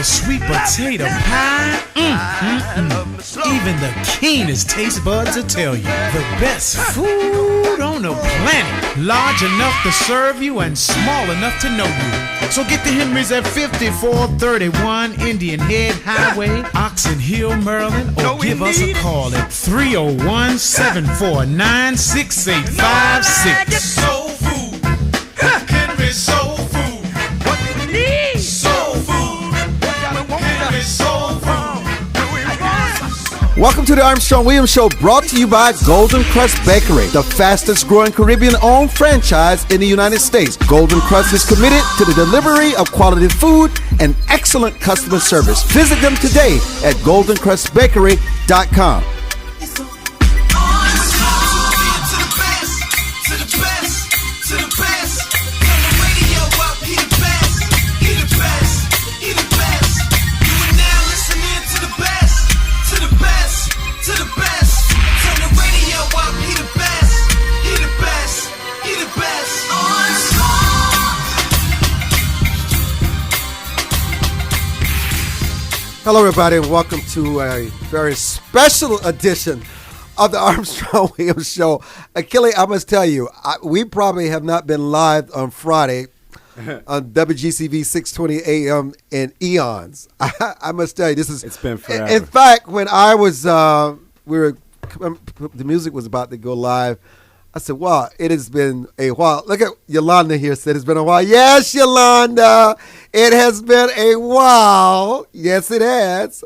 sweet potato pie. Even the keenest taste buds will tell you the best food on the planet. Large enough to serve you and small enough to know you. So get to Henry's at 5431 Indian Head Highway, Oxon Hill, Maryland, or give us a call at 301-749-6856. Soul food. Henry's soul food. What do we need? Soul food. Henry's soul food. Welcome to the Armstrong Williams Show, brought to you by Golden Crust Bakery, the fastest growing Caribbean-owned franchise in the United States. Golden Crust is committed to the delivery of quality food and excellent customer service. Visit them today at goldencrustbakery.com. Hello, everybody, and welcome to a very special edition of the Armstrong Williams Show. Akili, I must tell you, we probably have not been live on Friday on WGCV 620 AM in eons. I must tell you, this is... It's been forever. In fact, when I was, the music was about to go live, I said, wow, it has been a while. Look at Yolanda here, said it's been a while. Yes, Yolanda, it has been a while. Yes, it has.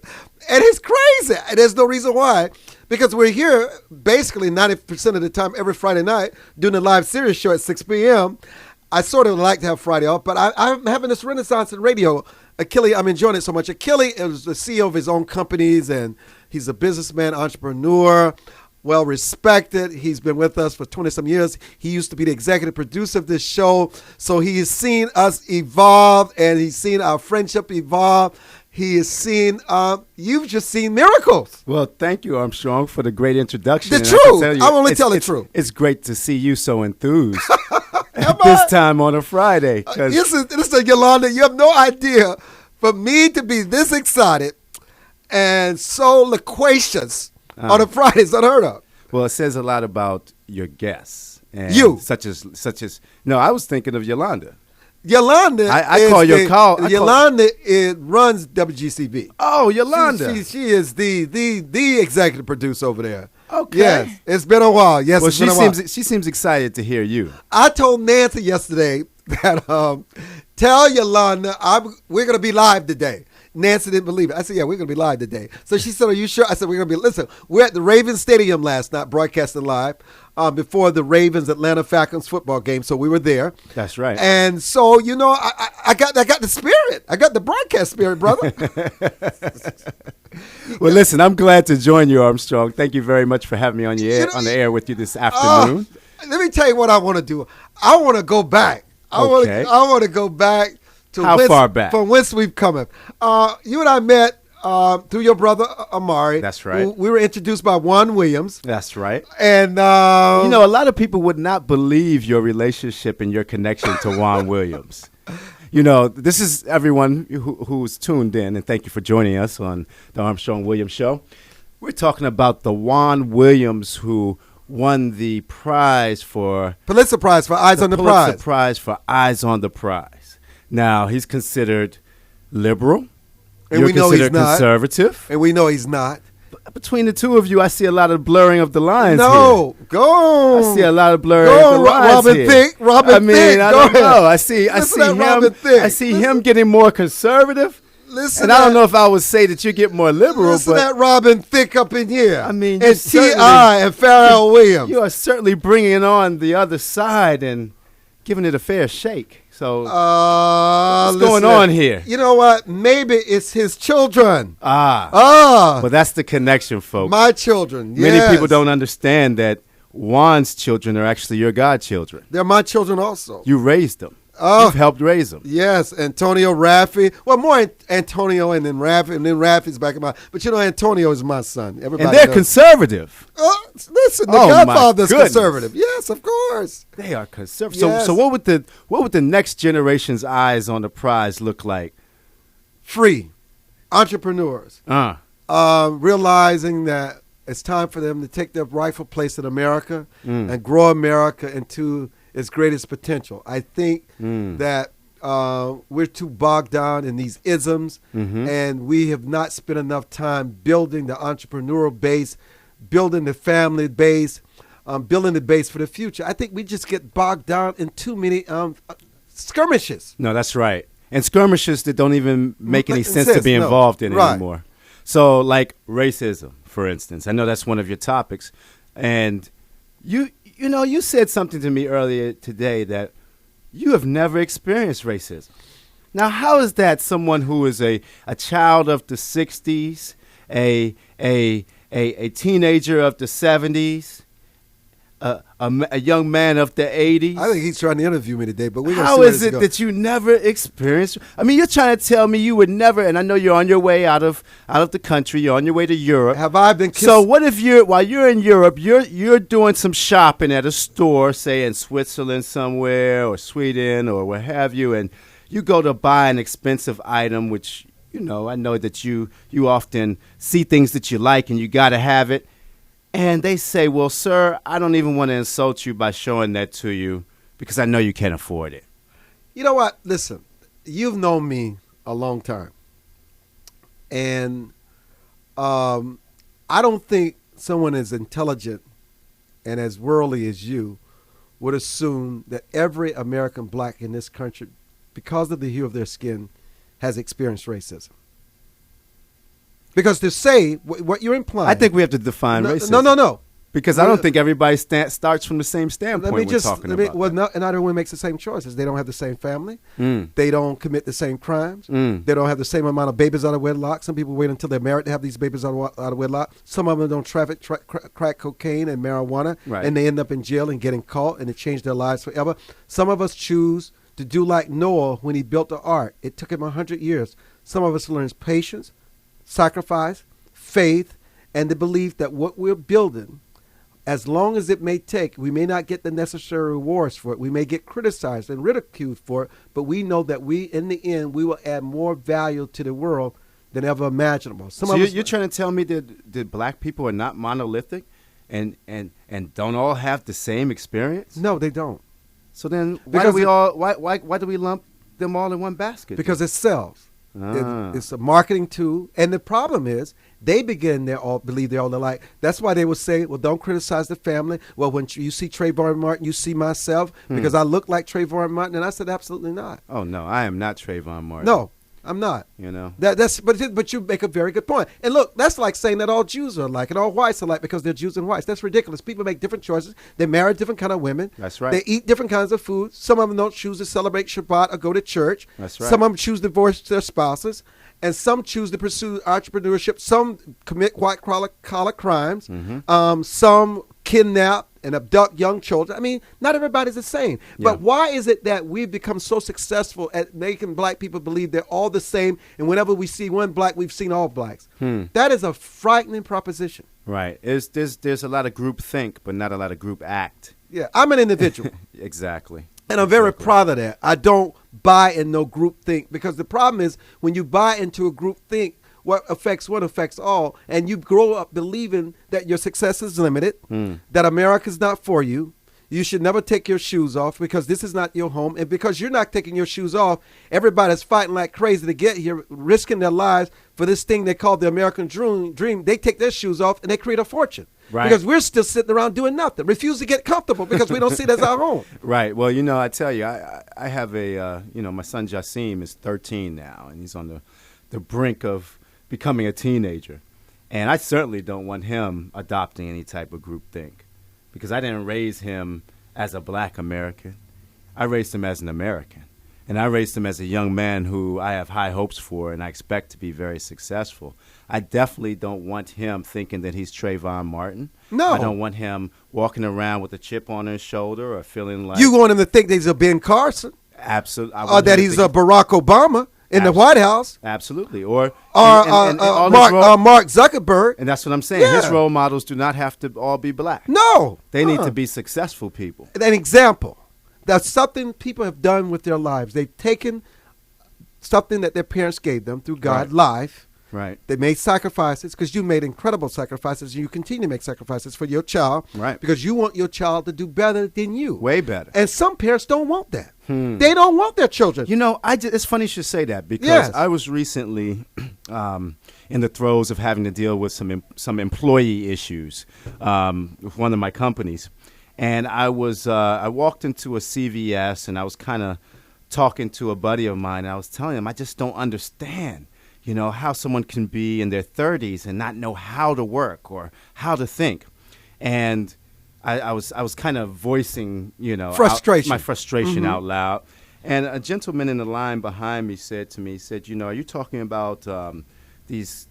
And it's crazy. There's no reason why. Because we're here basically 90% of the time every Friday night doing a live series show at 6 p.m. I sort of like to have Friday off, but I'm having this renaissance in radio. Akili, I'm enjoying it so much. Akili is the CEO of his own companies, and he's a businessman, entrepreneur, well respected. He's been with us for 20-some years. He used to be the executive producer of this show. So he has seen us evolve, and he's seen our friendship evolve. He has seen, you've just seen miracles. Well, thank you, Armstrong, for the great introduction. The truth. I'm only telling the truth. It's great to see you so enthused at this time on a Friday. Listen, Yolanda, you have no idea. For me to be this excited and so loquacious on a Friday is unheard of. Well, it says a lot about your guests. And you. Such as, no, I was thinking of Yolanda. Yolanda, I call your call. Yolanda runs WGCV. Oh, Yolanda. She is the executive producer over there. Okay. Yes, it's been a while. Yes, well, it's been a while. She seems excited to hear you. I told Nancy yesterday that tell Yolanda we're going to be live today. Nancy didn't believe it. I said, yeah, we're going to be live today. So she said, are you sure? I said, we're going to be, listen, we're at the Ravens Stadium last night, broadcasting live before the Ravens Atlanta Falcons football game. So we were there. That's right. And so, you know, I got the spirit. I got the broadcast spirit, brother. Well, listen, I'm glad to join you, Armstrong. Thank you very much for having me on the air with you this afternoon. Let me tell you what I want to do. I want to go back. I want to go back. How far back? From whence we've come. You and I met through your brother Amari. That's right. We were introduced by Juan Williams. That's right. And you know, a lot of people would not believe your relationship and your connection to Juan Williams. You know, this is everyone who's tuned in, and thank you for joining us on the Armstrong Williams Show. We're talking about the Juan Williams who won the prize for Pulitzer Prize for Eyes on the Prize. Pulitzer Prize for Eyes on the Prize. Now, he's considered liberal. And You're we know he's considered not. Conservative. And we know he's not. Between the two of you, I see a lot of blurring of the lines No, here. go. I see a lot of blurring of the lines Robin here. Thicke. Robin Thicke. I Go don't ahead. know. I see him getting more conservative. Listen, and I don't know if I would say that you get more liberal. Listen but to that Robin Thicke up in here. I mean, and T.I. and Pharrell Williams. You are certainly bringing on the other side and giving it a fair shake. So what's going on here? You know what? Maybe it's his children. Well, that's the connection, folks. My children, yes. Many people don't understand that Juan's children are actually your godchildren. They're my children also. You raised them. You've helped raise them. Yes, Antonio, Raffi. Well, more Antonio and then Raffi, and then Raffi's back in my. But you know, Antonio is my son. Everybody and they're knows. conservative. Listen, the Godfather's conservative. Yes, of course. They are conservative. Yes. So what would the next generation's eyes on the prize look like? Free. entrepreneurs realizing that it's time for them to take their rightful place in America and grow America into its greatest potential. I think that we're too bogged down in these isms, and we have not spent enough time building the entrepreneurial base, building the family base, building the base for the future. I think we just get bogged down in too many skirmishes. No, that's right. And skirmishes that don't even make any sense to be involved in anymore. So, like racism, for instance. I know that's one of your topics. And you said something to me earlier today that you have never experienced racism. Now, how is that someone who is a child of the 60s, a teenager of the 70s, a young man of the 80s? I think he's trying to interview me today, but how is it that you never experienced? I mean, you're trying to tell me you would never, and I know you're on your way out of the country, you're on your way to Europe. Have I been kissed? So what if while you're in Europe, you're doing some shopping at a store, say in Switzerland somewhere or Sweden or what have you, and you go to buy an expensive item, which, I know that you often see things that you like and you got to have it. And they say, well, sir, I don't even want to insult you by showing that to you because I know you can't afford it. You know what? Listen, you've known me a long time. And I don't think someone as intelligent and as worldly as you would assume that every American black in this country, because of the hue of their skin, has experienced racism. Because to say what you're implying, I think we have to define racism. No. Because I don't think everybody starts from the same standpoint we're talking about. Well, not everyone makes the same choices. They don't have the same family. They don't commit the same crimes. They don't have the same amount of babies out of wedlock. Some people wait until they're married to have these babies out of wedlock. Some of them don't traffic crack cocaine and marijuana, and they end up in jail and getting caught, and it changed their lives forever. Some of us choose to do like Noah when he built the ark. It took him 100 years. Some of us learn patience, sacrifice, faith, and the belief that what we're building, as long as it may take, we may not get the necessary rewards for it. We may get criticized and ridiculed for it, but we know that in the end, we will add more value to the world than ever imaginable. So you're trying to tell me that black people are not monolithic and don't all have the same experience? No, they don't. So then why do we lump them all in one basket? Because it sells. It's a marketing tool, and the problem is they believe they're all alike. That's why they will say, well, don't criticize the family. Well, when you see Trayvon Martin, you see myself because I look like Trayvon Martin, and I said absolutely not. Oh no, I am not Trayvon Martin. No, I'm not. But you make a very good point. And look, that's like saying that all Jews are alike and all whites are alike because they're Jews and whites. That's ridiculous. People make different choices. They marry different kind of women. That's right. They eat different kinds of food. Some of them don't choose to celebrate Shabbat or go to church. That's right. Some of them choose to divorce their spouses, and some choose to pursue entrepreneurship. Some commit white-collar crimes. Some kidnap and abduct young children. I mean, not everybody's the same. Yeah. But why is it that we've become so successful at making black people believe they're all the same, and whenever we see one black, we've seen all blacks? That is a frightening proposition. Right. There's a lot of group think, but not a lot of group act. Yeah, I'm an individual. Exactly. And I'm very proud of that. I don't buy in no group think, because the problem is when you buy into a group think, what affects one affects all, and you grow up believing that your success is limited, that America's not for you. You should never take your shoes off because this is not your home, and because you're not taking your shoes off, everybody's fighting like crazy to get here, risking their lives for this thing they call the American dream. They take their shoes off and they create a fortune. Right. Because we're still sitting around doing nothing, refuse to get comfortable because we don't see it as our home. Right. Well, I tell you, I have my son Jassim is 13 now, and he's on the brink of becoming a teenager. And I certainly don't want him adopting any type of groupthink, because I didn't raise him as a black American. I raised him as an American. And I raised him as a young man who I have high hopes for and I expect to be very successful. I definitely don't want him thinking that he's Trayvon Martin. No. I don't want him walking around with a chip on his shoulder or feeling like... You want him to think that he's a Ben Carson? Absolutely. Or that he's a Barack Obama in the White House? Absolutely. Or Mark Zuckerberg. And that's what I'm saying. Yeah. His role models do not have to all be black. No. They need to be successful people. An example. That's something people have done with their lives. They've taken something that their parents gave them through God, life, Right. They made sacrifices because you made incredible sacrifices, and you continue to make sacrifices for your child. Right. Because you want your child to do better than you. Way better. And some parents don't want that. They don't want their children. You know, it's funny you should say that because Yes. I was recently in the throes of having to deal with some employee issues with one of my companies. And I walked into a CVS, and I was kind of talking to a buddy of mine, and I was telling him I just don't understand, you know, how someone can be in their 30s and not know how to work or how to think. And I was kind of voicing, you know, frustration. my frustration out loud. And a gentleman in the line behind me said to me, he said, you know, are you talking about these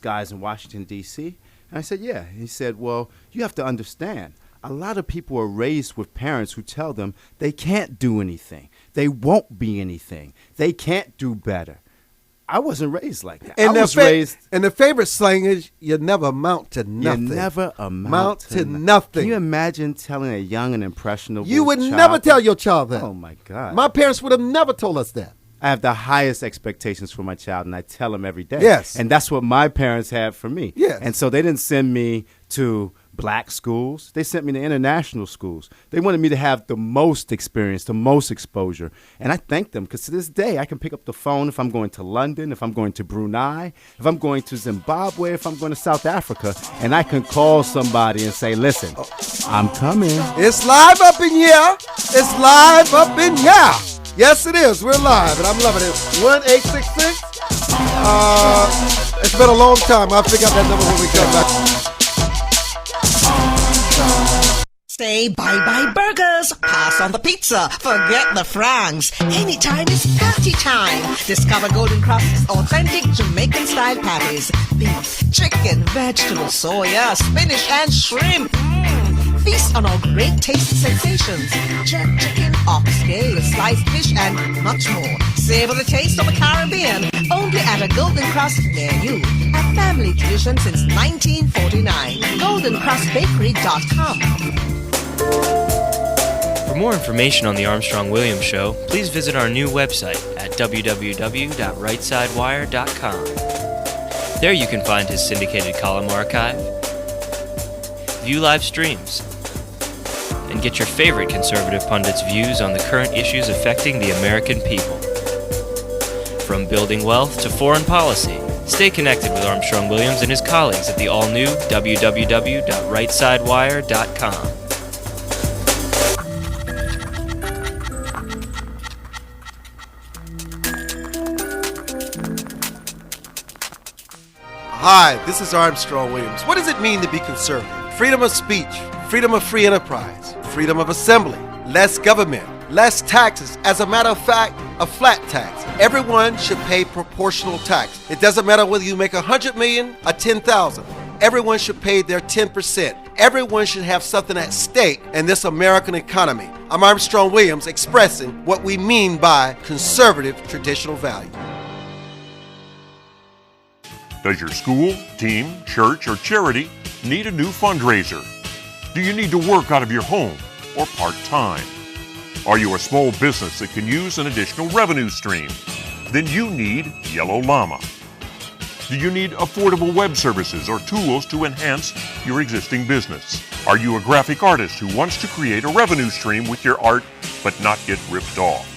guys in Washington, D.C.? And I said, yeah. And he said, well, you have to understand, a lot of people are raised with parents who tell them they can't do anything. They won't be anything. They can't do better. I wasn't raised like that. And I was raised. And the favorite slang is, you never amount to nothing. You never amount to nothing. Can you imagine telling a young and impressionable You would child never tell your child that. Oh, my God. My parents would have never told us that. I have the highest expectations for my child, and I tell them every day. Yes. And that's what my parents had for me. Yes. And so they didn't send me to black schools. They sent me to international schools. They wanted me to have the most experience, the most exposure. And I thank them because to this day, I can pick up the phone if I'm going to London, if I'm going to Brunei, if I'm going to Zimbabwe, if I'm going to South Africa, and I can call somebody and say, listen, I'm coming. It's live up in here. It's live up in here. Yes, it is. We're live, and I'm loving it. 1-866. It's been a long time. I'll figure out that number when we come back. Say bye-bye burgers, pass on the pizza, forget the francs. Anytime is party time. Discover Golden Crust's authentic Jamaican-style patties. Beef, chicken, vegetables, soya, spinach, and shrimp. Feast on our great taste sensations. Jerk chicken, oxtail, sliced fish, and much more. Savor the taste of the Caribbean. Only at a Golden Crust near you. A family tradition since 1949. GoldenCrustBakery.com. For more information on the Armstrong Williams Show, please visit our new website at www.rightsidewire.com. There you can find his syndicated column archive, view live streams, and get your favorite conservative pundits' views on the current issues affecting the American people. From building wealth to foreign policy, stay connected with Armstrong Williams and his colleagues at the all-new www.rightsidewire.com. Hi, this is Armstrong Williams. What does it mean to be conservative? Freedom of speech, freedom of free enterprise, freedom of assembly, less government, less taxes. As a matter of fact, a flat tax. Everyone should pay proportional tax. It doesn't matter whether you make $100 million or $10,000. Everyone should pay their 10%. Everyone should have something at stake in this American economy. I'm Armstrong Williams expressing what we mean by conservative traditional value. Does your school, team, church, or charity need a new fundraiser? Do you need to work out of your home or part-time? Are you a small business that can use an additional revenue stream? Then you need Yellow Llama. Do you need affordable web services or tools to enhance your existing business? Are you a graphic artist who wants to create a revenue stream with your art but not get ripped off?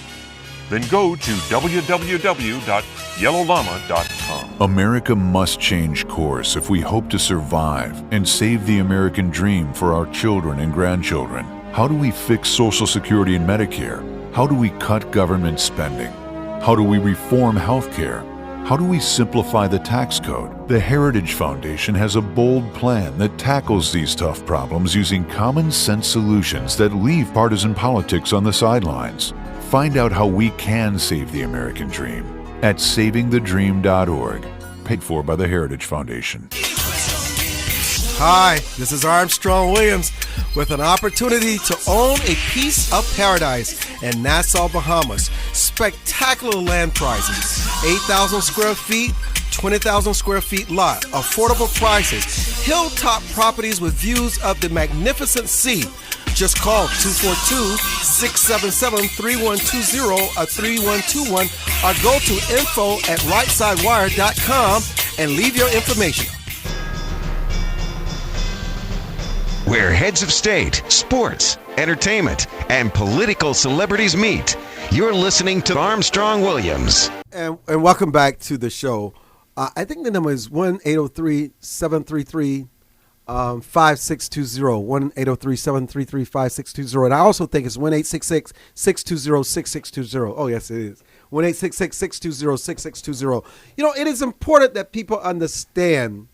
Then go to www.yellowllama.com. America must change course if we hope to survive and save the American dream for our children and grandchildren. How do we fix Social Security and Medicare? How do we cut government spending? How do we reform health care? How do we simplify the tax code? The Heritage Foundation has a bold plan that tackles these tough problems using common sense solutions that leave partisan politics on the sidelines. Find out how we can save the American dream at savingthedream.org, paid for by the Heritage Foundation. Hi, this is Armstrong Williams with an opportunity to own a piece of paradise in Nassau, Bahamas. Spectacular land prices, 8,000 square feet, 20,000 square feet lot, affordable prices, hilltop properties with views of the magnificent sea. Just call 242-677-3120 or 3121 or go to info@rightsidewire.com and leave your information. Where heads of state, sports, entertainment, and political celebrities meet. You're listening to Armstrong Williams. And welcome back to the show. I think the number is 1-803-733 5620, 1-803-733-5620. And I also think it's 1-866-620-6620. Oh, yes, it is. 1-866-620-6620. You know, it is important that people understand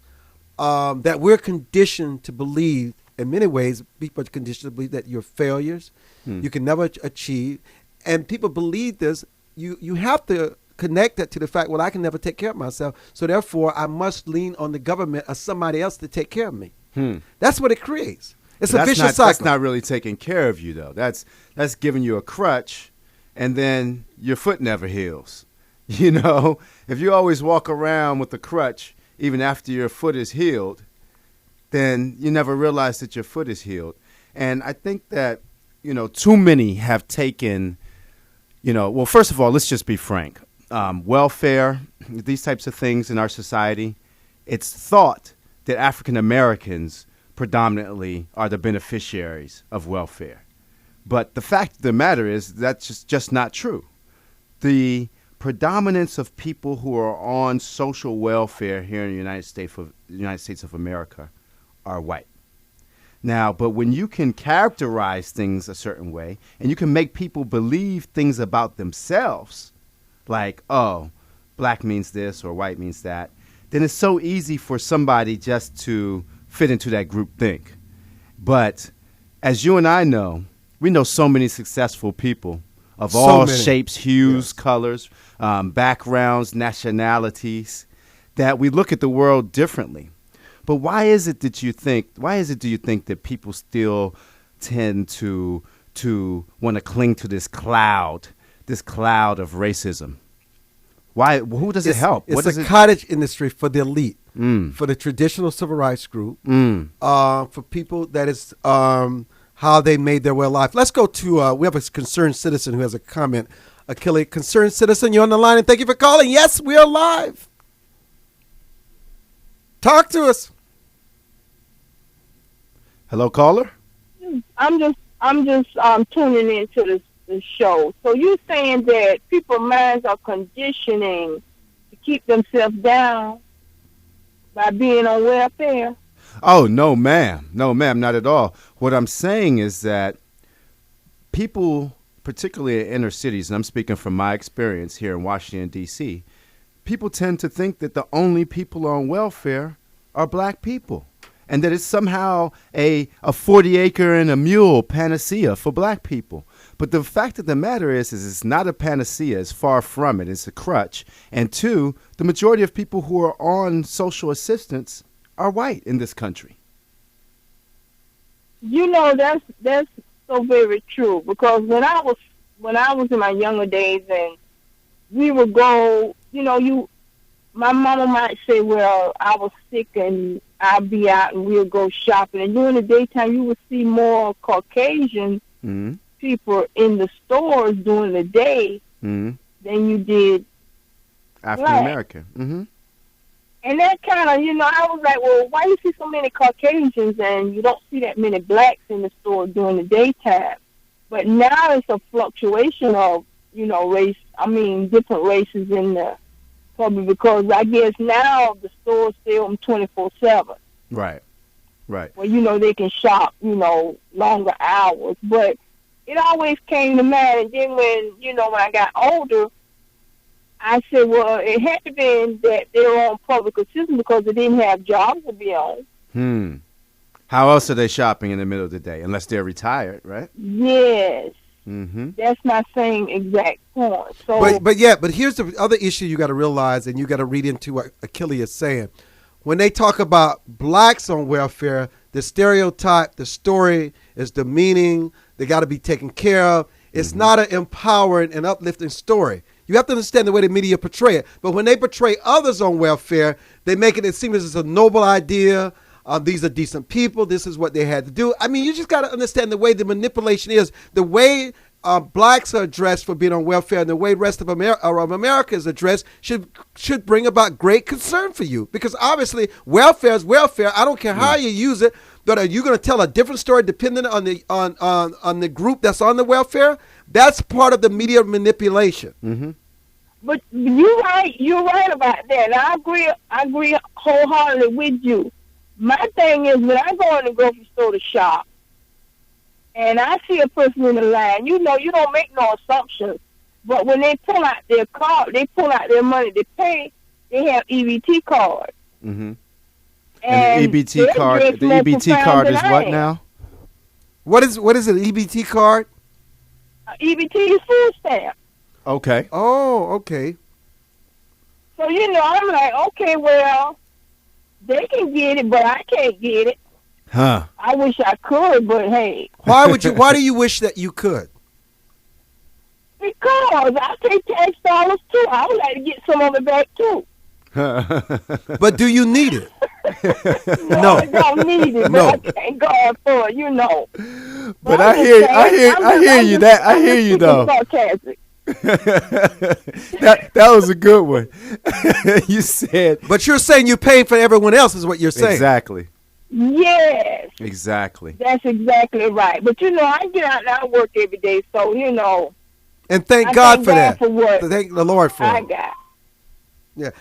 that we're conditioned to believe, in many ways, people are conditioned to believe that you're failures. You can never achieve. And people believe this. You have to connect that to the fact, well, I can never take care of myself, so therefore I must lean on the government or somebody else to take care of me. That's what it creates. It's a vicious cycle. That's not really taking care of you, though. That's giving you a crutch, and then your foot never heals. You know, if you always walk around with a crutch, even after your foot is healed, then you never realize that your foot is healed. And I think that, you know, too many have taken, you know, well, first of all, let's just be frank. Welfare, these types of things in our society, it's thought that African Americans predominantly are the beneficiaries of welfare. But the fact of the matter is that's just not true. The predominance of people who are on social welfare here in the United States of America are white. Now, but when you can characterize things a certain way and you can make people believe things about themselves, like, oh, black means this or white means that, then it's so easy for somebody just to fit into that group think. But as you and I know, we know so many successful people of all shapes, hues, colors, backgrounds, nationalities, that we look at the world differently. But why is it do you think that people still tend to want to cling to this cloud of racism? Why? Who does it help? It's a cottage industry for the elite, for the traditional civil rights group, for people that is how they made their way of life. Let's go to, we have a concerned citizen who has a comment. Akili, concerned citizen, you're on the line, and thank you for calling. Yes, we are live. Talk to us. Hello, caller. I'm just tuning into the show. So you're saying that people's minds are conditioning to keep themselves down by being on welfare? Oh, no, ma'am. No, ma'am, not at all. What I'm saying is that people, particularly in inner cities, and I'm speaking from my experience here in Washington, D.C., people tend to think that the only people on welfare are black people, and that it's somehow a 40-acre and a mule panacea for black people. But the fact of the matter is it's not a panacea. It's far from it. It's a crutch. And two, the majority of people who are on social assistance are white in this country. You know, that's so very true, because when I was in my younger days and we would go, you know, my mama might say, well, I was sick and I'd be out and we'll go shopping. And during the daytime, you would see more Caucasian people in the stores during the day than you did African American. And that kind of, you know, I was like, well, why you see so many Caucasians and you don't see that many blacks in the store during the daytime? But now it's a fluctuation of, you know, different races in the public, because I guess now the stores stay open 24/7. Right. Well, you know, they can shop, you know, longer hours. But it always came to mind. And then when I got older, I said, well, it had to be that they were on public assistance because they didn't have jobs to be on. How else are they shopping in the middle of the day, unless they're retired, right? Yes. That's my same exact point. So, but here's the other issue you got to realize, and you got to read into what Akili is saying. When they talk about blacks on welfare, the stereotype, the story is demeaning. They got to be taken care of. It's not an empowering and uplifting story. You have to understand the way the media portray it. But when they portray others on welfare, they make it seem as it's a noble idea. these are decent people. This is what they had to do. I mean, you just got to understand the way the manipulation is, the way blacks are addressed for being on welfare, and the way rest of America is addressed should bring about great concern for you, because obviously welfare is welfare. I don't care how you use it, but are you going to tell a different story depending on the group that's on the welfare? That's part of the media manipulation. Mm-hmm. But you're right about that. I agree wholeheartedly with you. My thing is, when I go in the grocery store to shop, and I see a person in the line, you don't make no assumptions. But when they pull out their card, they pull out their money to pay, they have EBT card. Mm-hmm. And the EBT card is what now? What is an EBT card? EBT is food stamp. Okay. Oh, okay. So, I'm like, okay, well, they can get it, but I can't get it. Huh. I wish I could, but hey. Why do you wish that you could? Because I take tax dollars too. I would like to get some of it back too. But do you need it? No, I don't need it. No. But I thank God for it, But I hear you though. Sarcastic. that was a good one. You said. But you're saying you pay for everyone else is what you're saying. Exactly. Yes. Exactly. That's exactly right. But I get out and I work every day, so And thank God for that. For what thank the Lord for I it. got. Yeah.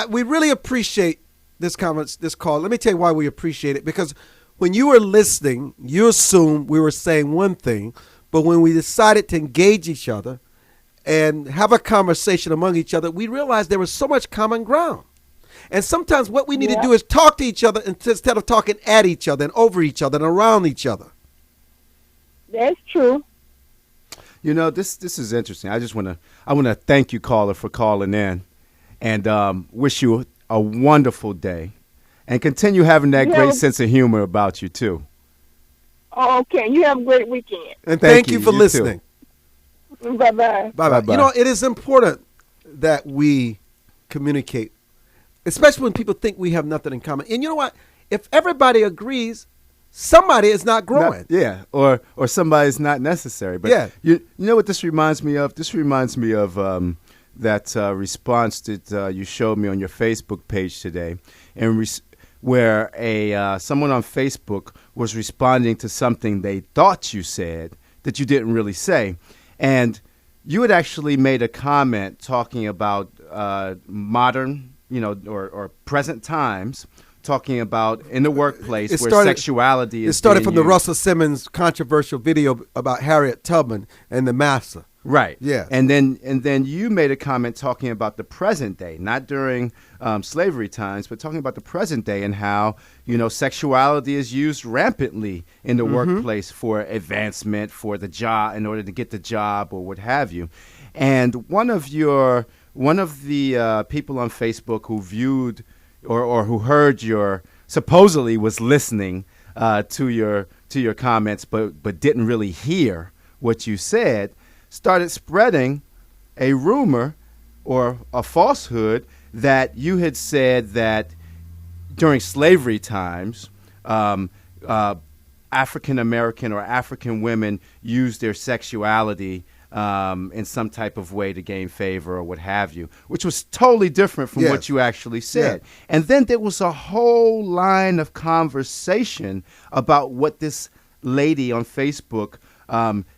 We really appreciate this call. Let me tell you why we appreciate it. Because when you were listening, you assumed we were saying one thing, but when we decided to engage each other and have a conversation among each other, we realized there was so much common ground. And sometimes what we need to do is talk to each other instead of talking at each other and over each other and around each other. That's true. This is interesting. I want to thank you, caller, for calling in, and wish you a wonderful day, and continue having that great sense of humor about you too. Okay, you have a great weekend. And thank you for listening. Bye-bye. Bye-bye. It is important that we communicate, especially when people think we have nothing in common. And you know what? If everybody agrees, somebody is not growing. Or somebody's not necessary. But you know what this reminds me of? This reminds me of that response that you showed me on your Facebook page today, and where someone on Facebook was responding to something they thought you said that you didn't really say. And you had actually made a comment talking about modern, or present times, talking about in the workplace where sexuality is. It started from the used. Russell Simmons controversial video about Harriet Tubman and the massa. Right. Yeah. And then you made a comment talking about the present day, not during slavery times, but talking about the present day and how, sexuality is used rampantly in the workplace for advancement, for the job, in order to get the job or what have you. And one of the people on Facebook who viewed or who heard supposedly was listening to your comments, but didn't really hear what you said, started spreading a rumor or a falsehood that you had said that during slavery times, African American or African women used their sexuality in some type of way to gain favor or what have you, which was totally different from what you actually said. Yeah. And then there was a whole line of conversation about what this lady on Facebook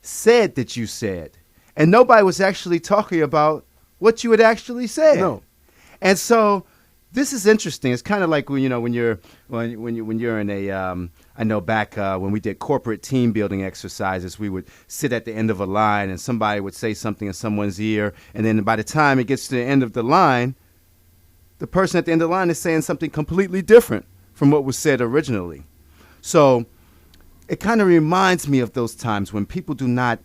said that you said. And nobody was actually talking about what you had actually said. No. And so this is interesting. It's kind of like when you're in a I know back when we did corporate team building exercises, we would sit at the end of a line and somebody would say something in someone's ear, and then by the time it gets to the end of the line, the person at the end of the line is saying something completely different from what was said originally. So it kind of reminds me of those times when people do not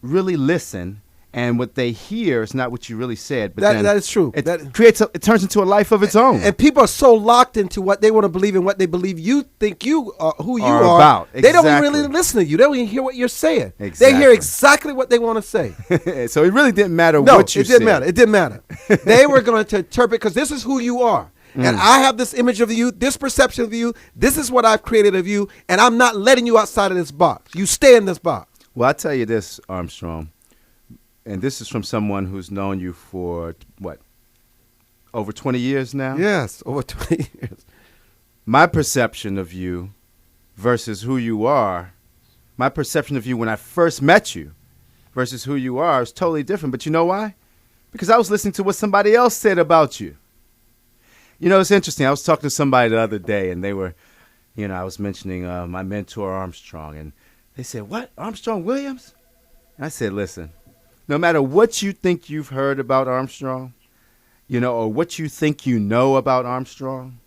really listen, and what they hear is not what you really said. But that is true. It turns into a life of its own. And people are so locked into what they want to believe and what they believe you think you are, who you are. About. Exactly. They don't even really listen to you. They don't even hear what you're saying. Exactly. They hear exactly what they want to say. So it really didn't matter what you said. No, it didn't matter. It didn't matter. They were going to interpret, because this is who you are. And I have this image of you, this perception of you. This is what I've created of you, and I'm not letting you outside of this box. You stay in this box. Well, I tell you this, Armstrong, and this is from someone who's known you for, over 20 years now? Yes, over 20 years. My perception of you versus who you are, my perception of you when I first met you versus who you are is totally different. But you know why? Because I was listening to what somebody else said about you. You know, it's interesting. I was talking to somebody the other day, and they were, I was mentioning my mentor, Armstrong, and they said, "What, Armstrong Williams?" And I said, listen, no matter what you think you've heard about Armstrong, or what you think you know about Armstrong,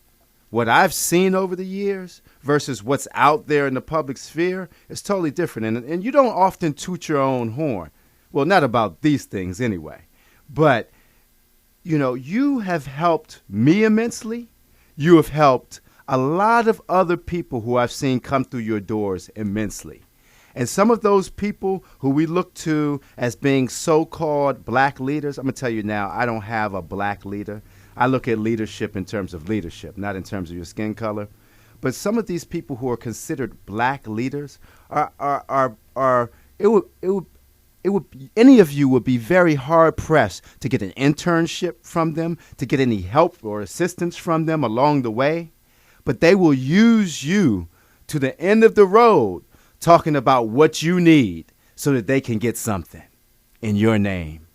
what I've seen over the years versus what's out there in the public sphere is totally different. And you don't often toot your own horn. Well, not about these things anyway. But, you have helped me immensely. You have helped a lot of other people who I've seen come through your doors immensely. And some of those people who we look to as being so-called black leaders, I'm going to tell you now, I don't have a black leader. I look at leadership in terms of leadership, not in terms of your skin color. But some of these people who are considered black leaders any of you would be very hard pressed to get an internship from them, to get any help or assistance from them along the way. But they will use you to the end of the road talking about what you need so that they can get something in your name.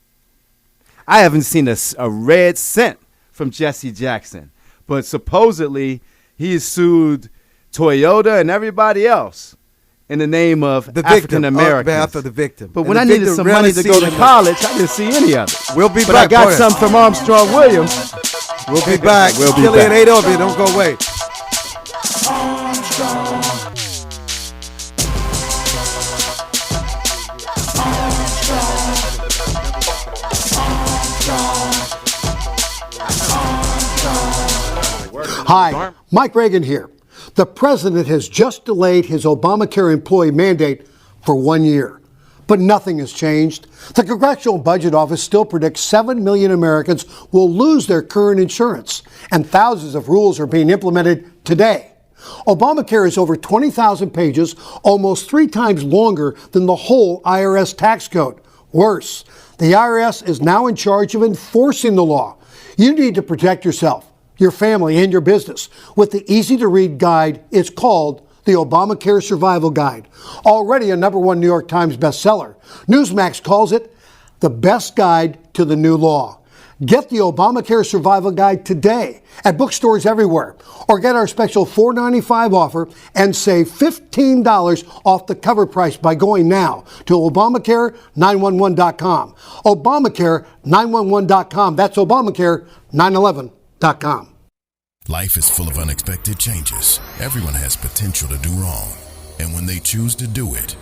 I haven't seen a red cent from Jesse Jackson, but supposedly he sued Toyota and everybody else in the name of the African Americans. On behalf of the victim. But when I needed some money to go to college, I didn't see any of it. We'll be but back. I got some from Armstrong Williams. We'll be back. We'll be Akili back. and 8 of you. Don't go away. Hi, Mike Reagan here. The president has just delayed his Obamacare employee mandate for 1 year. But nothing has changed. The Congressional Budget Office still predicts 7 million Americans will lose their current insurance, and thousands of rules are being implemented today. Obamacare is over 20,000 pages, almost 3 times longer than the whole IRS tax code. Worse, the IRS is now in charge of enforcing the law. You need to protect yourself, your family, and your business with the easy-to-read guide. It's called the Obamacare Survival Guide. Already a #1 New York Times bestseller, Newsmax calls it the best guide to the new law. Get the Obamacare Survival Guide today at bookstores everywhere, or get our special $4.95 offer and save $15 off the cover price by going now to Obamacare911.com. Obamacare911.com. That's Obamacare911.com. Life is full of unexpected changes. Everyone has potential to do wrong. And when they choose to do it,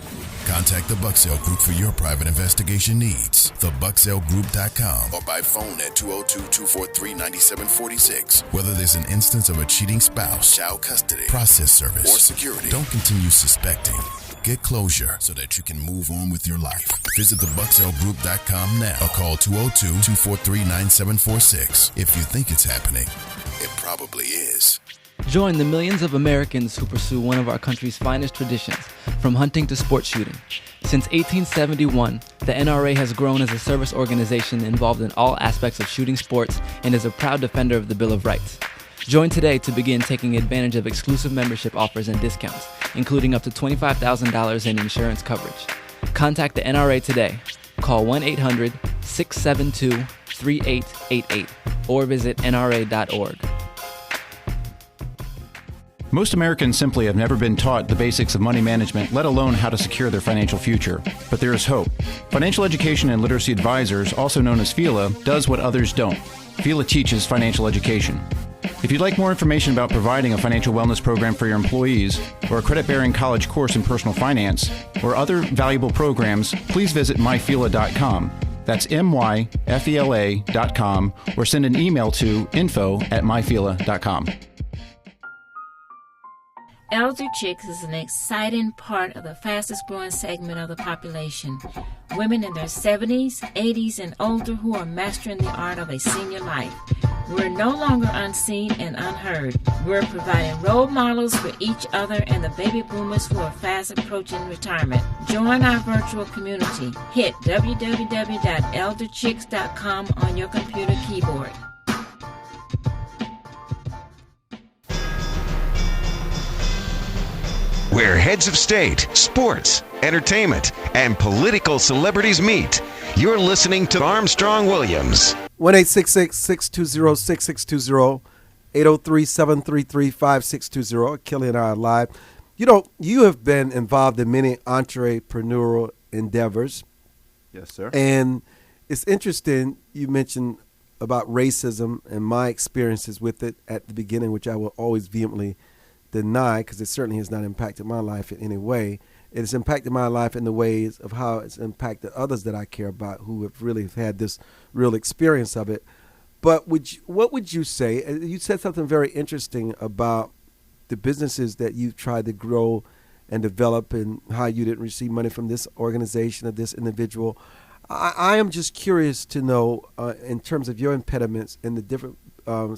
contact the Bucksell Group for your private investigation needs. TheBucksellGroup.com or by phone at 202-243-9746. Whether there's an instance of a cheating spouse, child custody, process service, or security, don't continue suspecting. Get closure so that you can move on with your life. Visit TheBucksellGroup.com now or call 202-243-9746. If you think it's happening, it probably is. Join the millions of Americans who pursue one of our country's finest traditions, from hunting to sports shooting. Since 1871, the NRA has grown as a service organization involved in all aspects of shooting sports and is a proud defender of the Bill of Rights. Join today to begin taking advantage of exclusive membership offers and discounts, including up to $25,000 in insurance coverage. Contact the NRA today. Call 1-800-672-3888 or visit nra.org. Most Americans simply have never been taught the basics of money management, let alone how to secure their financial future. But there is hope. Financial Education and Literacy Advisors, also known as FELA, does what others don't. FELA teaches financial education. If you'd like more information about providing a financial wellness program for your employees, or a credit-bearing college course in personal finance, or other valuable programs, please visit myfela.com. That's myfela.com, or send an email to info@myfela.com. Elder Chicks is an exciting part of the fastest growing segment of the population. Women in their 70s, 80s, and older who are mastering the art of a senior life. We're no longer unseen and unheard. We're providing role models for each other and the baby boomers who are fast approaching retirement. Join our virtual community. Hit www.elderchicks.com on your computer keyboard. Where heads of state, sports, entertainment, and political celebrities meet. You're listening to Armstrong Williams. 1-866-620-6620, 803-733-5620. Akili and I are live. You know, you have been involved in many entrepreneurial endeavors. Yes, sir. And it's interesting you mentioned about racism and my experiences with it at the beginning, which I will always vehemently deny because it certainly has not impacted my life in any way. It has impacted my life in the ways of how it's impacted others that I care about who have really had this real experience of it. But what would you say? You said something very interesting about the businesses that you've tried to grow and develop and how you didn't receive money from this organization or this individual. I am just curious to know, in terms of your impediments and the different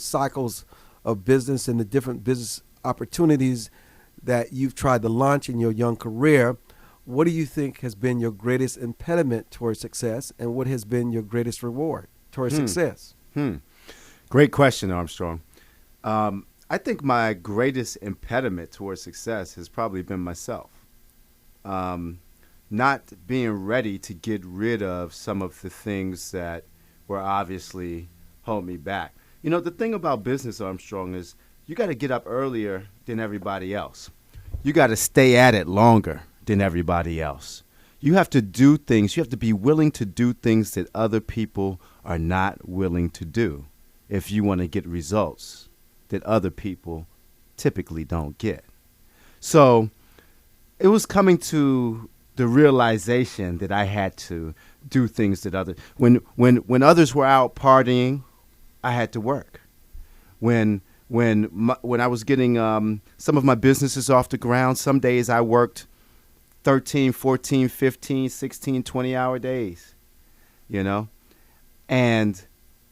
cycles of business and the different business opportunities that you've tried to launch in your young career, what do you think has been your greatest impediment towards success, and what has been your greatest reward towards success? Great question, Armstrong. I think my greatest impediment towards success has probably been myself. Not being ready to get rid of some of the things that were obviously holding me back. You know, the thing about business, Armstrong, is you got to get up earlier than everybody else. You got to stay at it longer than everybody else. You have to do things. You have to be willing to do things that other people are not willing to do if you want to get results that other people typically don't get. So it was coming to the realization that I had to do things that others, when others were out partying, I had to work. When I was getting some of my businesses off the ground, some days I worked 13, 14, 15, 16, 20-hour days, you know? And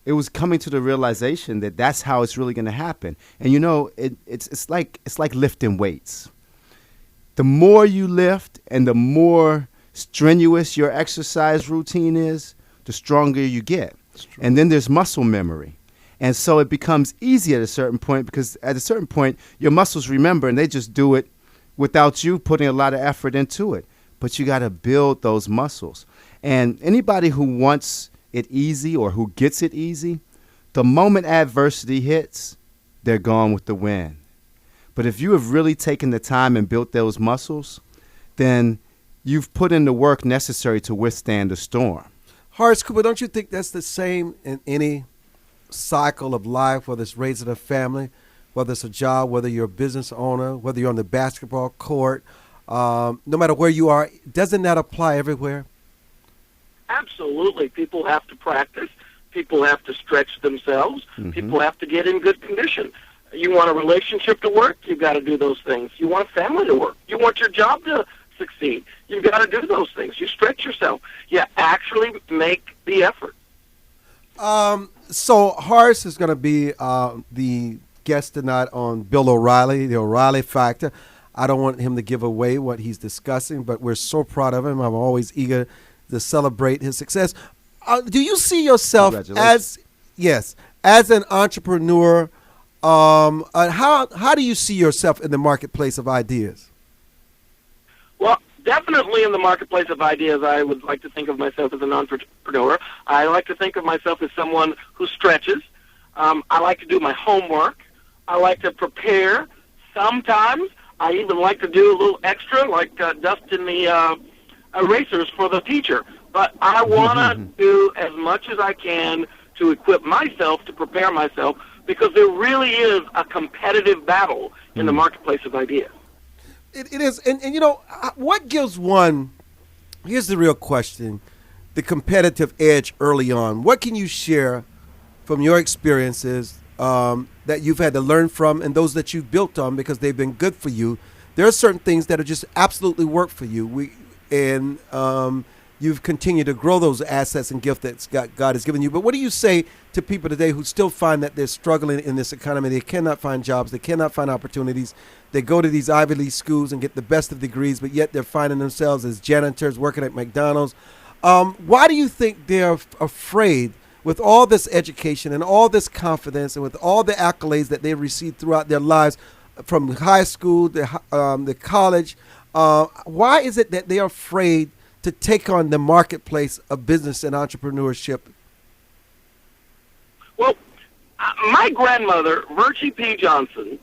it was coming to the realization that that's how it's really going to happen. And, you know, it's like lifting weights. The more you lift and the more strenuous your exercise routine is, the stronger you get. And then there's muscle memory. And so it becomes easy at a certain point because at a certain point, your muscles remember and they just do it without you putting a lot of effort into it. But you got to build those muscles. And anybody who wants it easy or who gets it easy, the moment adversity hits, they're gone with the wind. But if you have really taken the time and built those muscles, then you've put in the work necessary to withstand the storm. Horace Cooper, don't you think that's the same in any cycle of life, whether it's raising a family, whether it's a job, whether you're a business owner, whether you're on the basketball court, no matter where you are, doesn't that apply everywhere? Absolutely. People have to practice. People have to stretch themselves. People have to get in good condition. You want a relationship to work, you've got to do those things. You want a family to work. You want your job to succeed. You've got to do those things. You stretch yourself. You actually make the effort. So Horace is going to be the guest tonight on Bill O'Reilly, the O'Reilly Factor. I don't want him to give away what he's discussing, but we're so proud of him. I'm always eager to celebrate his success. Do you see yourself as an entrepreneur? How do you see yourself in the marketplace of ideas? Well, definitely in the marketplace of ideas, I would like to think of myself as an entrepreneur. I like to think of myself as someone who stretches. I like to do my homework. I like to prepare. Sometimes I even like to do a little extra, like dust in the erasers for the teacher. But I want to do as much as I can to equip myself, to prepare myself, because there really is a competitive battle in the marketplace of ideas. It is. And, you know, what gives one, here's the real question, the competitive edge early on. What can you share from your experiences that you've had to learn from and those that you've built on because they've been good for you? There are certain things that are just absolutely work for you. you've continued to grow those assets and gifts that God has given you. But what do you say to people today who still find that they're struggling in this economy? They cannot find jobs. They cannot find opportunities. They go to these Ivy League schools and get the best of degrees, but yet they're finding themselves as janitors working at McDonald's. Why do you think they're afraid, with all this education and all this confidence and with all the accolades that they've received throughout their lives, from high school to college, why is it that they are afraid to take on the marketplace of business and entrepreneurship? Well, my grandmother, Virgie P. Johnson,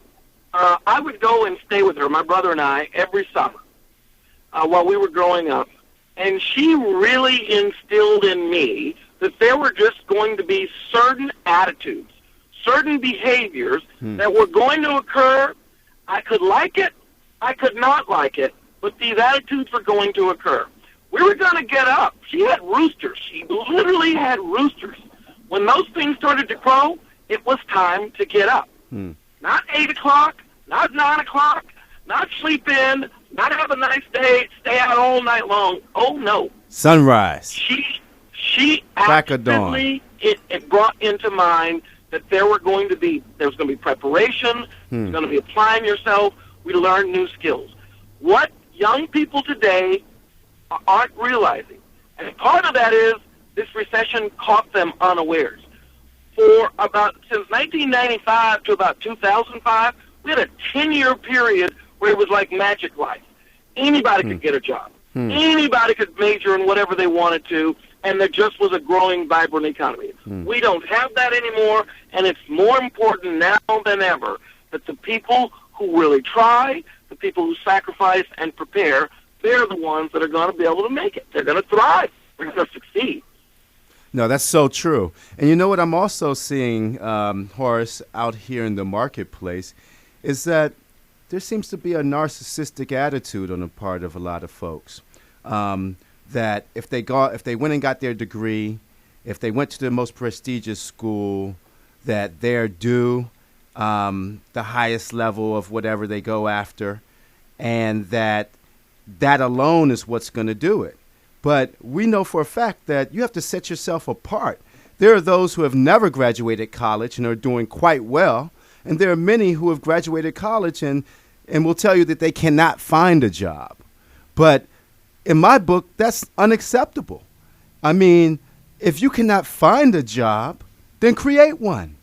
I would go and stay with her, my brother and I, every summer while we were growing up. And she really instilled in me that there were just going to be certain attitudes, certain behaviors that were going to occur. I could like it, I could not like it, but these attitudes were going to occur. We were going to get up. She had roosters. She literally had roosters. When those things started to crow, it was time to get up. Not 8 o'clock, not 9 o'clock, not sleep in, not have a nice day, stay out all night long. Oh, no. Sunrise. She Crack of dawn. actively, it brought into mind that there was going to be preparation, there's going to be applying yourself. We learn new skills. What young people today aren't realizing, and part of that is this recession caught them unawares. For since 1995 to about 2005, we had a 10-year period where it was like magic life. Anybody could get a job. Anybody could major in whatever they wanted to, and there just was a growing, vibrant economy. We don't have that anymore, and it's more important now than ever that the people who really try, the people who sacrifice and prepare, they're the ones that are going to be able to make it. They're going to thrive. They're going to succeed. No, that's so true. And you know what I'm also seeing, Horace, out here in the marketplace, is that there seems to be a narcissistic attitude on the part of a lot of folks. That if they went and got their degree, if they went to the most prestigious school, that they're due the highest level of whatever they go after, and that alone is what's going to do it. But we know for a fact that you have to set yourself apart. There are those who have never graduated college and are doing quite well, and there are many who have graduated college and will tell you that they cannot find a job. But in my book, that's unacceptable. I mean, if you cannot find a job, then create one.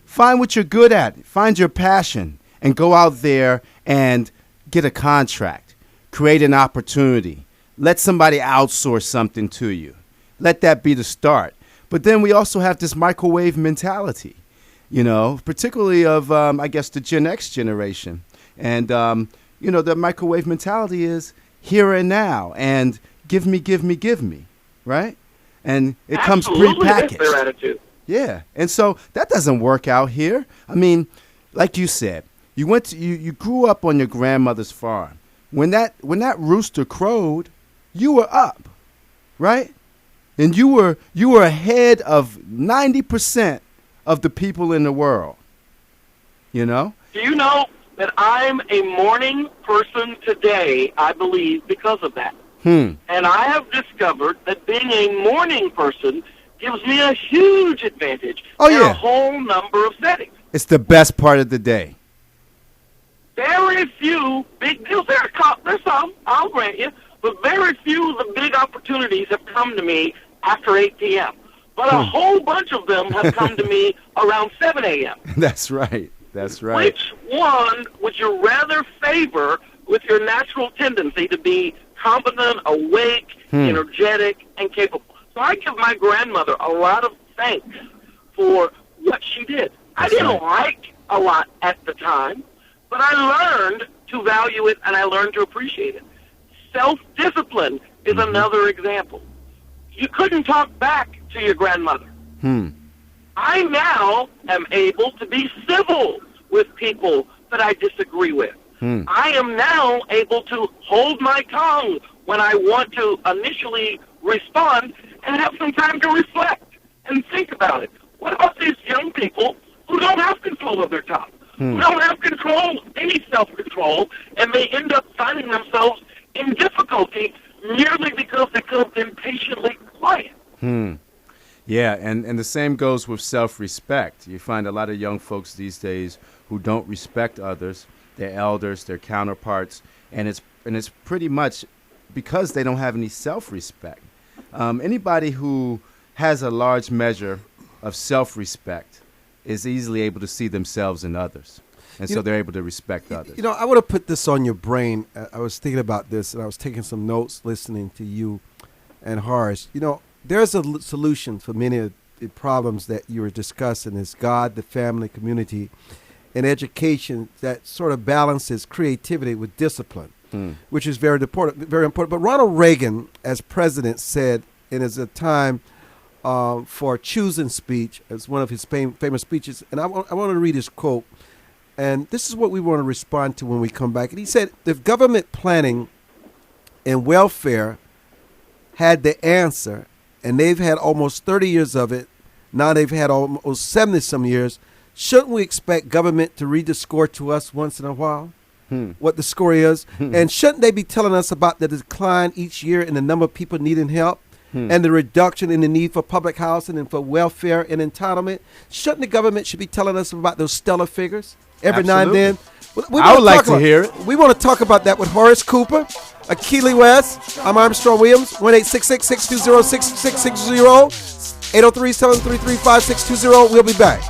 Find what you're good at. Find your passion and go out there and get a contract. Create an opportunity. Let somebody outsource something to you. Let that be the start. But then we also have this microwave mentality, particularly of, I guess, the Gen X generation. And, the microwave mentality is here and now and give me, right? And it comes prepackaged. That's their attitude. Yeah. And so that doesn't work out here. I mean, like you said, you grew up on your grandmother's farm. When that rooster crowed, you were up, right? And you were ahead of 90% of the people in the world. Do you know that I'm a morning person today, I believe, because of that? And I have discovered that being a morning person gives me a huge advantage in a whole number of settings. It's the best part of the day. Very few big deals. There's some, I'll grant you, but very few of the big opportunities have come to me after 8 p.m. But a whole bunch of them have come to me around 7 a.m. That's right. That's right. Which one would you rather favor with your natural tendency to be competent, awake, energetic, and capable? So I give my grandmother a lot of thanks for what she did. I didn't like a lot at the time, but I learned to value it and I learned to appreciate it. Self-discipline is another example. You couldn't talk back to your grandmother. I now am able to be civil with people that I disagree with. I am now able to hold my tongue when I want to initially respond and have some time to reflect and think about it. What about these young people who don't have control of their tongue, who don't have control, any self-control, and they end up finding themselves in difficulty merely because they feel impatiently quiet. Yeah, and the same goes with self-respect. You find a lot of young folks these days who don't respect others, their elders, their counterparts, and it's pretty much because they don't have any self-respect. Anybody who has a large measure of self-respect is easily able to see themselves in others, and so they're able to respect others. You know, I want to put this on your brain. I was thinking about this, and I was taking some notes listening to you and Horace. You know, there's a solution for many of the problems that you were discussing. Is God, the family, community, and education that sort of balances creativity with discipline, which is very important. Very important. But Ronald Reagan, as president, said, and as a time for choosing speech, as one of his famous speeches, and I want to read his quote. And this is what we want to respond to when we come back. And he said, if government planning and welfare had the answer, and they've had almost 30 years of it, now they've had almost 70-some years, shouldn't we expect government to read the score to us once in a while, what the score is? And shouldn't they be telling us about the decline each year in the number of people needing help and the reduction in the need for public housing and for welfare and entitlement? Shouldn't the government should be telling us about those stellar figures every now and then? I would like to hear it. We want to talk about that with Horace Cooper, Akili West. I'm Armstrong Williams, 1-866-620-6660, 803-733-5620. We'll be back.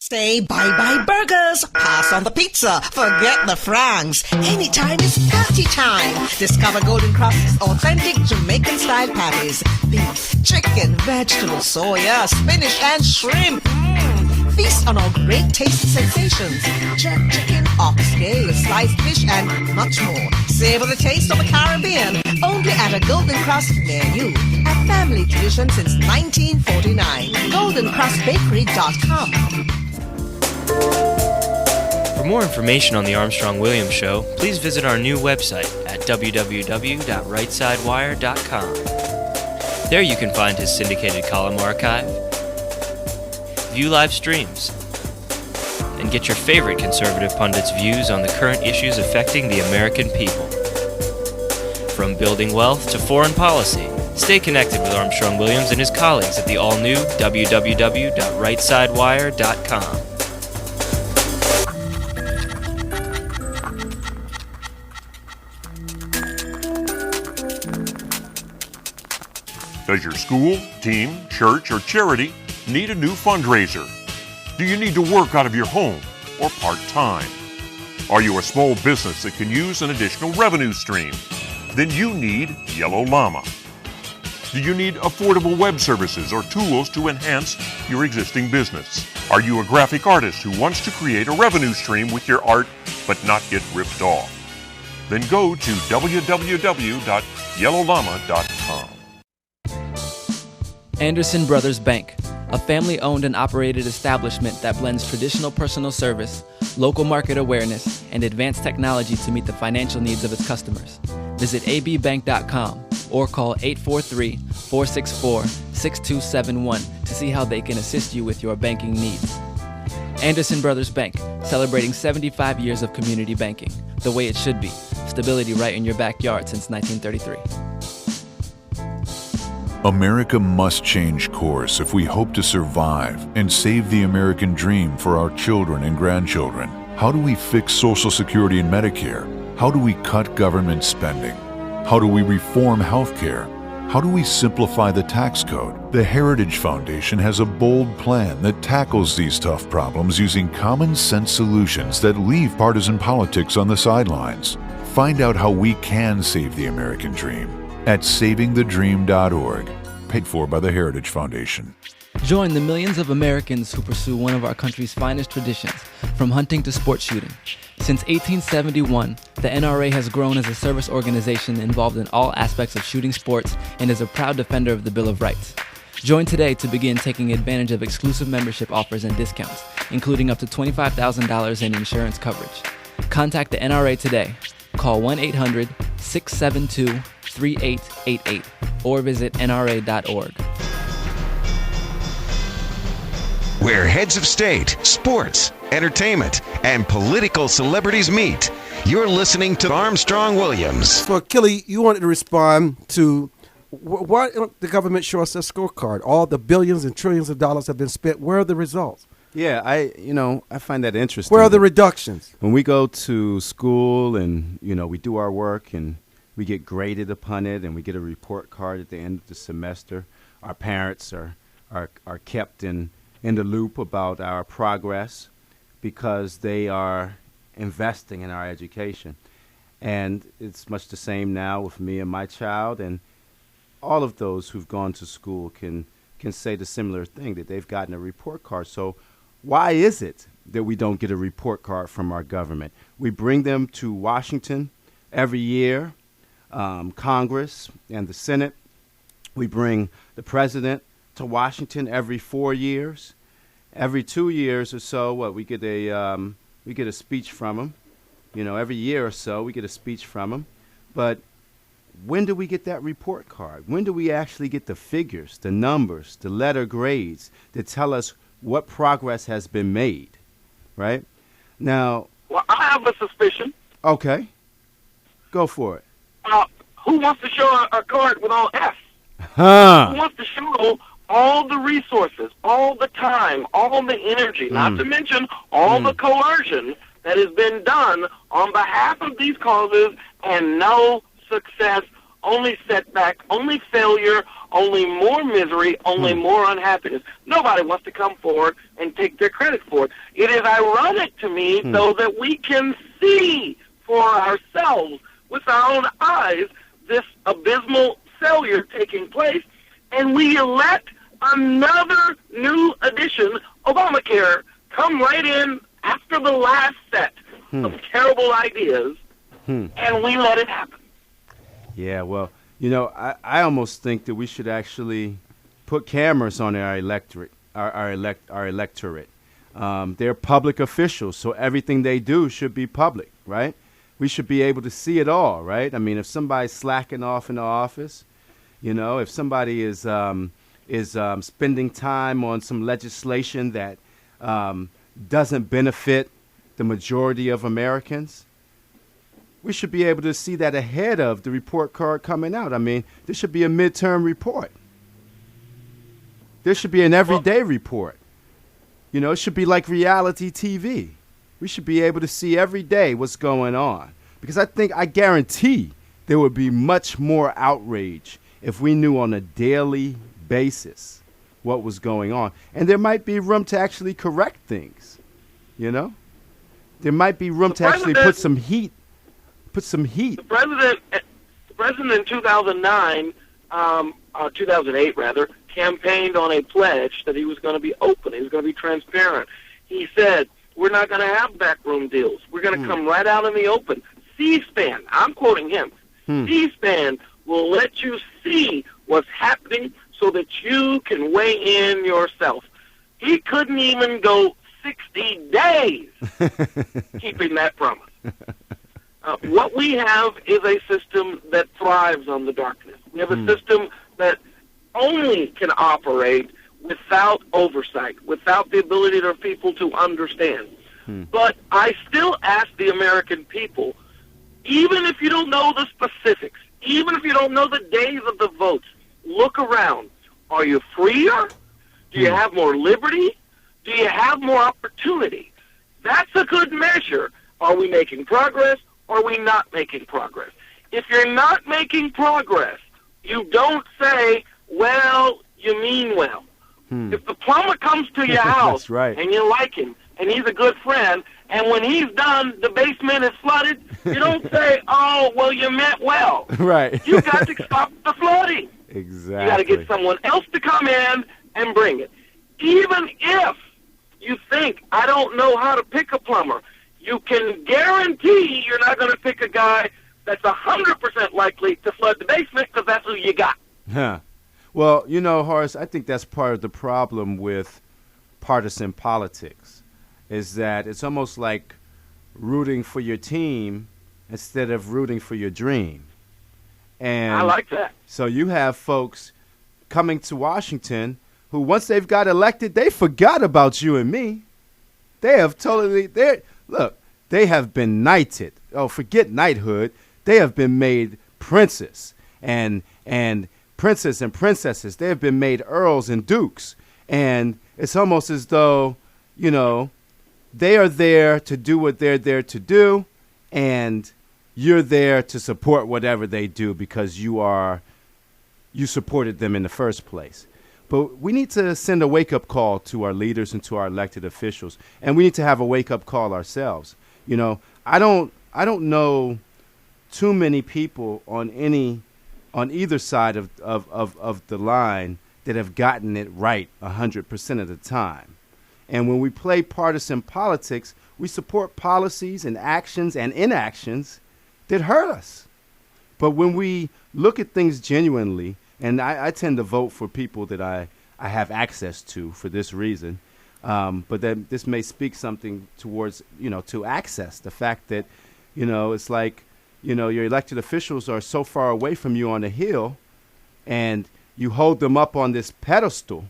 Say bye-bye burgers, pass on the pizza, forget the francs. Anytime is party time. Discover Golden Cross's authentic Jamaican-style patties. Beef, chicken, vegetables, soya, spinach, and shrimp. Feast on our great tasting sensations. Jerk chicken, oxtail, sliced fish, and much more. Savor the taste of the Caribbean. Only at a Golden Cross near you. A family tradition since 1949. GoldenCrossBakery.com. For more information on The Armstrong Williams Show, please visit our new website at www.rightsidewire.com. There you can find his syndicated column archive, view live streams, and get your favorite conservative pundits' views on the current issues affecting the American people. From building wealth to foreign policy, stay connected with Armstrong Williams and his colleagues at the all-new www.rightsidewire.com. Does your school, team, church, or charity need a new fundraiser? Do you need to work out of your home or part-time? Are you a small business that can use an additional revenue stream? Then you need Yellow Llama. Do you need affordable web services or tools to enhance your existing business? Are you a graphic artist who wants to create a revenue stream with your art but not get ripped off? Then go to www.yellowllama.com. Anderson Brothers Bank, a family-owned and operated establishment that blends traditional personal service, local market awareness, and advanced technology to meet the financial needs of its customers. Visit abbank.com or call 843-464-6271 to see how they can assist you with your banking needs. Anderson Brothers Bank, celebrating 75 years of community banking, the way it should be. Stability right in your backyard since 1933. America must change course if we hope to survive and save the American dream for our children and grandchildren. How do we fix Social Security and Medicare? How do we cut government spending? How do we reform health care? How do we simplify the tax code? The Heritage Foundation has a bold plan that tackles these tough problems using common sense solutions that leave partisan politics on the sidelines. Find out how we can save the American dream at savingthedream.org, paid for by the Heritage Foundation. Join the millions of Americans who pursue one of our country's finest traditions, from hunting to sport shooting. Since 1871, the NRA has grown as a service organization involved in all aspects of shooting sports and is a proud defender of the Bill of Rights. Join today to begin taking advantage of exclusive membership offers and discounts, including up to $25,000 in insurance coverage. Contact the NRA today. Call 1-800-672-3888 or visit nra.org. where heads of state, sports, entertainment, and political celebrities meet. You're listening to Armstrong Williams. So, Akili, you wanted to respond to why don't the government show us their scorecard? All the billions and trillions of dollars have been spent. Where are the results? Yeah, I find that interesting. Where are the reductions? When we go to school and, we do our work and we get graded upon it and we get a report card at the end of the semester, our parents are kept in the loop about our progress because they are investing in our education. And it's much the same now with me and my child, and all of those who've gone to school can say the similar thing, that they've gotten a report card. So why is it that we don't get a report card from our government? We bring them to Washington every year, Congress and the Senate. We bring the president to Washington every 4 years. Every 2 years or so, we get a speech from him. Every year or so, we get a speech from him. But when do we get that report card? When do we actually get the figures, the numbers, the letter grades that tell us what progress has been made, right? Now, Well, I have a suspicion. okay, go for it. Who wants to show a card with all F? Huh. Who wants to show all the resources, all the time, all the energy, not to mention all the coercion that has been done on behalf of these causes, and no success, only setback, only failure, only more misery, only more unhappiness. Nobody wants to come forward and take their credit for it. It is ironic to me, though, that we can see for ourselves with our own eyes this abysmal failure taking place, and we let another new edition, Obamacare, come right in after the last set of terrible ideas, and we let it happen. Yeah, well, I almost think that we should actually put cameras on our electorate. They're public officials, so everything they do should be public, right? We should be able to see it all, right? I mean, if somebody's slacking off in the office, if somebody is spending time on some legislation that doesn't benefit the majority of Americans, we should be able to see that ahead of the report card coming out. I mean, there should be a midterm report. There should be an everyday report. It should be like reality TV. We should be able to see every day what's going on. Because I guarantee there would be much more outrage if we knew on a daily basis what was going on. And there might be room to actually correct things, There might be room to actually put some heat. The president in 2009, 2008 rather, campaigned on a pledge that he was going to be open, he was going to be transparent. He said, we're not going to have backroom deals. We're going to come right out in the open. C-SPAN, I'm quoting him, C-SPAN will let you see what's happening so that you can weigh in yourself. He couldn't even go 60 days keeping that promise. What we have is a system that thrives on the darkness. We have a system that only can operate without oversight, without the ability of people to understand. But I still ask the American people, even if you don't know the specifics, even if you don't know the days of the votes, look around. Are you freer? Do you have more liberty? Do you have more opportunity? That's a good measure. Are we making progress? Or are we not making progress? If you're not making progress, you don't say, well, you mean well. If the plumber comes to your house That's right. and you like him, and he's a good friend, and when he's done, the basement is flooded, you don't say, oh, well, you meant well. Right. You got to stop the flooding. Exactly. You got to get someone else to come in and bring it. Even if you think, I don't know how to pick a plumber, you can guarantee you're not going to pick a guy that's 100% likely to flood the basement because that's who you got. Huh. Well, Horace, I think that's part of the problem with partisan politics, is that it's almost like rooting for your team instead of rooting for your dream. And I like that. So you have folks coming to Washington who once they've got elected, they forgot about you and me. They have they have been knighted. Oh, forget knighthood. They have been made princes and princes and princesses. They have been made earls and dukes. And it's almost as though, you know, they are there to do what they're there to do, and you're there to support whatever they do because you supported them in the first place. But we need to send a wake-up call to our leaders and to our elected officials, and we need to have a wake-up call ourselves. You know, I don't know too many people on either side of the line that have gotten it right 100% of the time. And when we play partisan politics, we support policies and actions and inactions that hurt us. But when we look at things genuinely, and I tend to vote for people that I have access to for this reason, but then this may speak something towards, you know, to access the fact that, you know, it's like, you know, your elected officials are so far away from you on the hill and you hold them up on this pedestal.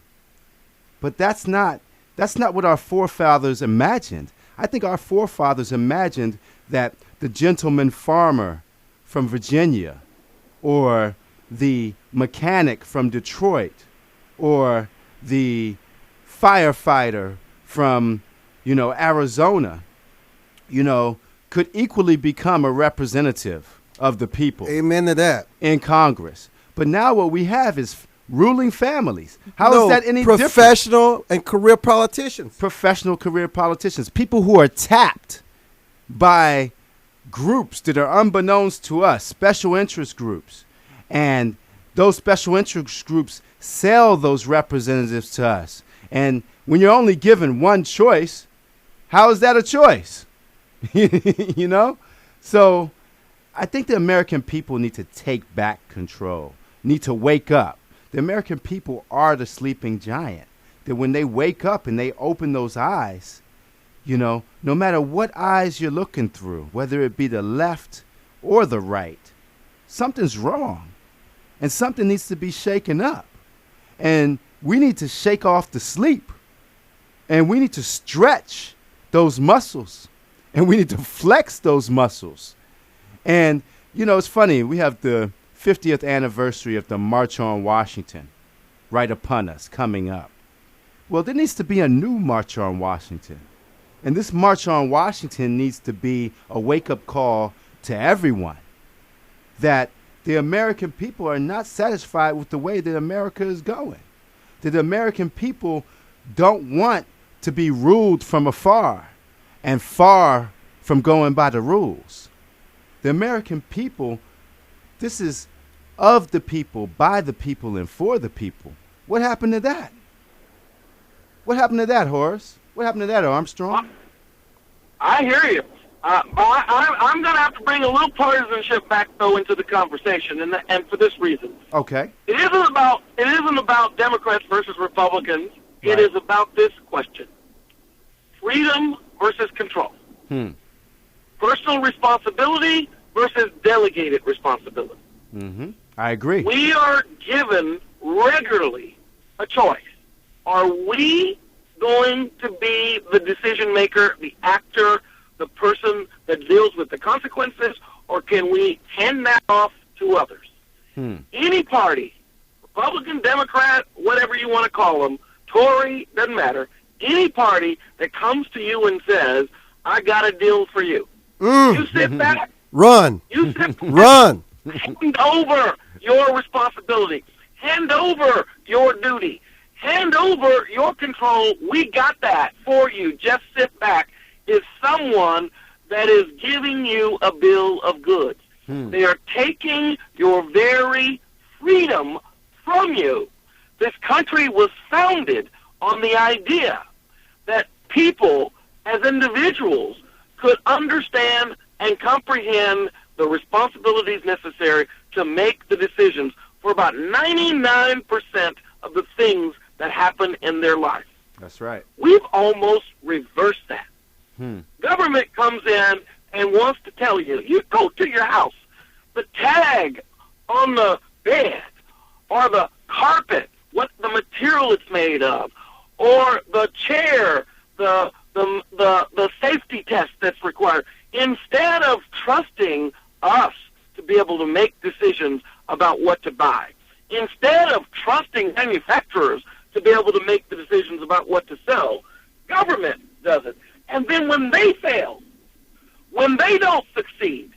But that's not what our forefathers imagined. I think our forefathers imagined that the gentleman farmer from Virginia, or the mechanic from Detroit, or the firefighter from, you know, Arizona, you know, could equally become a representative of the people. Amen to that. In Congress. But now what we have is ruling families. How is that any different? Professional and career politicians. Professional career politicians. People who are tapped by groups that are unbeknownst to us, special interest groups. And those special interest groups sell those representatives to us. And when you're only given one choice, how is that a choice? You know? So I think the American people need to take back control, need to wake up. The American people are the sleeping giant. That when they wake up and they open those eyes, you know, no matter what eyes you're looking through, whether it be the left or the right, something's wrong. And something needs to be shaken up. And we need to shake off the sleep. And we need to stretch those muscles. And we need to flex those muscles. And, you know, it's funny. We have the 50th anniversary of the March on Washington right upon us coming up. Well, there needs to be a new March on Washington. And this March on Washington needs to be a wake-up call to everyone that the American people are not satisfied with the way that America is going. That the American people don't want to be ruled from afar and far from going by the rules. The American people, this is of the people, by the people, and for the people. What happened to that? What happened to that, Horace? What happened to that, Armstrong? I hear you. I'm going to have to bring a little partisanship back, though, into the conversation, and for this reason. Okay. It isn't about Democrats versus Republicans. Right. It is about this question: freedom versus control. Personal responsibility versus delegated responsibility. Mm-hmm. I agree. We are given regularly a choice. Are we going to be the decision maker, the actor, the person that deals with the consequences, or can we hand that off to others? Any party, Republican, Democrat, whatever you want to call them, Tory, doesn't matter, any party that comes to you and says, I got a deal for you. You sit back. Run. You sit back. Run. Hand over your responsibility. Hand over your duty. Hand over your control. We got that for you. Just sit back. Is someone that is giving you a bill of goods. They are taking your very freedom from you. This country was founded on the idea that people, as individuals, could understand and comprehend the responsibilities necessary to make the decisions for about 99% of the things that happen in their life. That's right. We've almost reversed that. Government comes in and wants to tell you, you go to your house, the tag on the bed or the carpet, what the material it's made of, or the chair, the safety test that's required, instead of trusting us to be able to make decisions about what to buy, instead of trusting manufacturers to be able to make the decisions about what to sell, government does it. And then when they fail, when they don't succeed,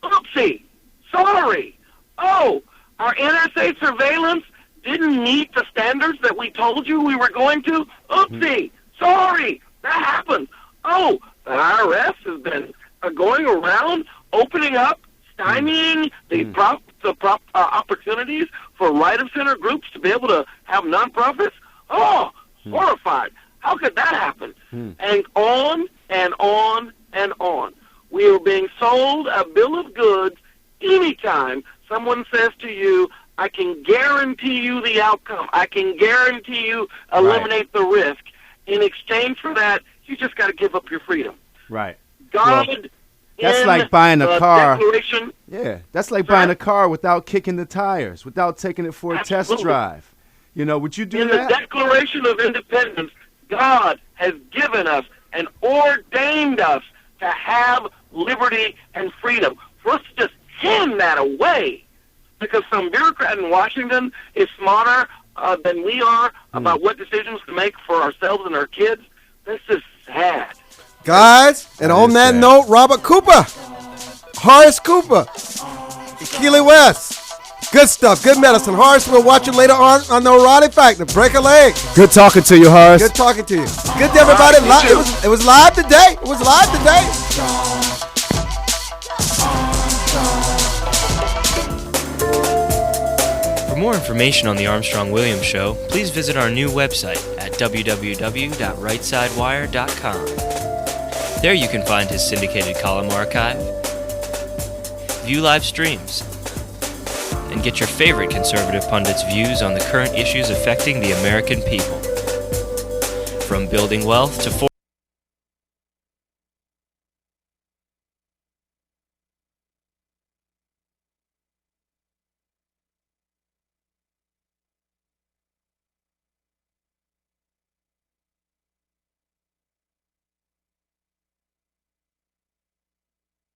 oopsie, sorry. Oh, our NSA surveillance didn't meet the standards that we told you we were going to. Oopsie, sorry, that happens. Oh, the IRS has been going around opening up, stymieing the opportunities for right-of-center groups to be able to have nonprofits. Oh, horrified. How could that happen? And on and on and on. We are being sold a bill of goods anytime someone says to you, I can guarantee you the outcome. I can guarantee you eliminate the risk. In exchange for that, you just got to give up your freedom. Right. God, well, that's like buying a car. Declaration, yeah, that's like buying a car without kicking the tires, without taking it for a test drive. You know, would you do in that? The Declaration of Independence, God has given us and ordained us to have liberty and freedom. For us to just hand that away because some bureaucrat in Washington is smarter than we are about what decisions to make for ourselves and our kids, this is sad. Guys, and on that note, Robert Cooper, Horace Cooper, Akili West. Good stuff, good medicine. Horace, we'll watch you later on the Roddy Factor. Break a leg. Good talking to you, Horace. Good talking to you. Good to everybody. It was live today. It was live today. For more information on the Armstrong-Williams Show, please visit our new website at www.rightsidewire.com. There you can find his syndicated column archive, view live streams, and get your favorite conservative pundits' views on the current issues affecting the American people. From building wealth to